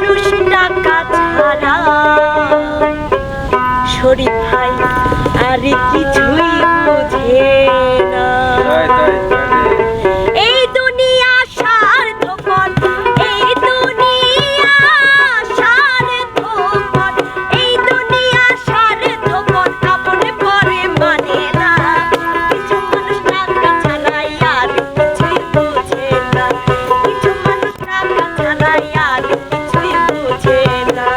মানুষ টাকা ছাড়া শরীফ ভাই আর কিছুই বুঝে না। এই দুনিয়া স্বার্থপর, এই দুনিয়া স্বার্থপর, এই দুনিয়া স্বার্থপর, আপন পরে মানে না। কিছু মানুষ টাকা ছাড়াই আর কিছুই বুঝে না, কিছু মানুষ টাকা ছাড়াই আর কিছুই বুঝে না।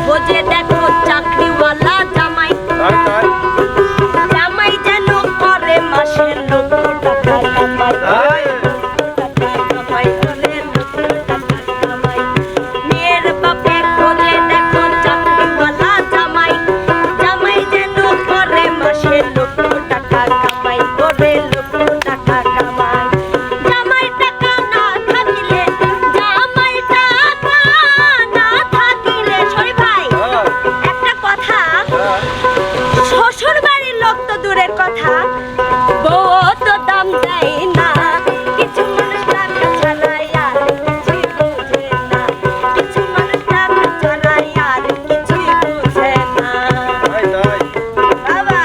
খোঁজে দেখো চাকরিওয়ালা জামাই, জামাই যেন করে মাসের লক্ষ টাকা কামাই, মেয়ের বাপে খোঁজে দেখো চাকরিওয়ালা জামাই, জামাই যেন করে মাসের লক্ষ টাকা কামাই, করে লক্ষ টাকা কামাই। জামাই টাকা না থাকিলে, জামাই টাকা না থাকিলে শরীফ ভাই একটা কথা, শ্বশুর বাড়ির লোক তো দূরের কথা, বউ তো দাম দেয় না। কিছু মানুষ টাকা ছাড়াই আর কিছুই বুঝে না, কিছু মানুষ টাকা ছাড়াই আর কিছুই বুঝে না। বাবা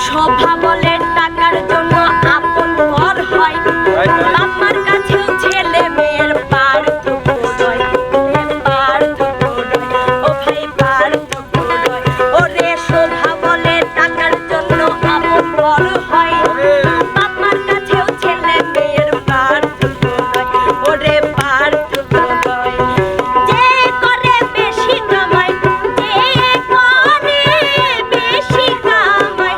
সভা বলে টাকার জন্য আপন পর হয়, বাবার কাছেও ছেলে মেয়ের পার টুকুরয়, পার টুকুরয়, ও ভাই পার টুকুরয়। ওরে সভা বলে টাকার জন্য আপন পর হয়, বাবার কাছেও ছেলে মেয়ের পার টুকুরয়, ওরে পার টুকুরয়। যে করে বেশি কামাই, যে করে বেশি কামাই,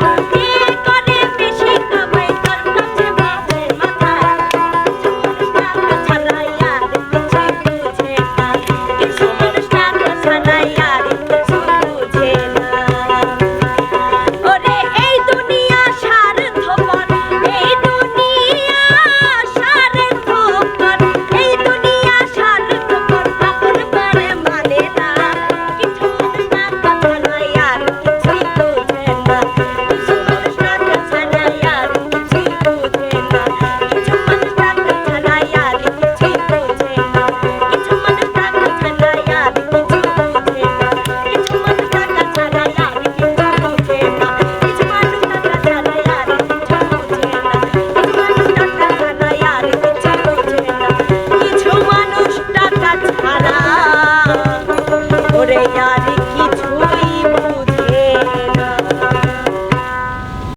ওরে আর কিছু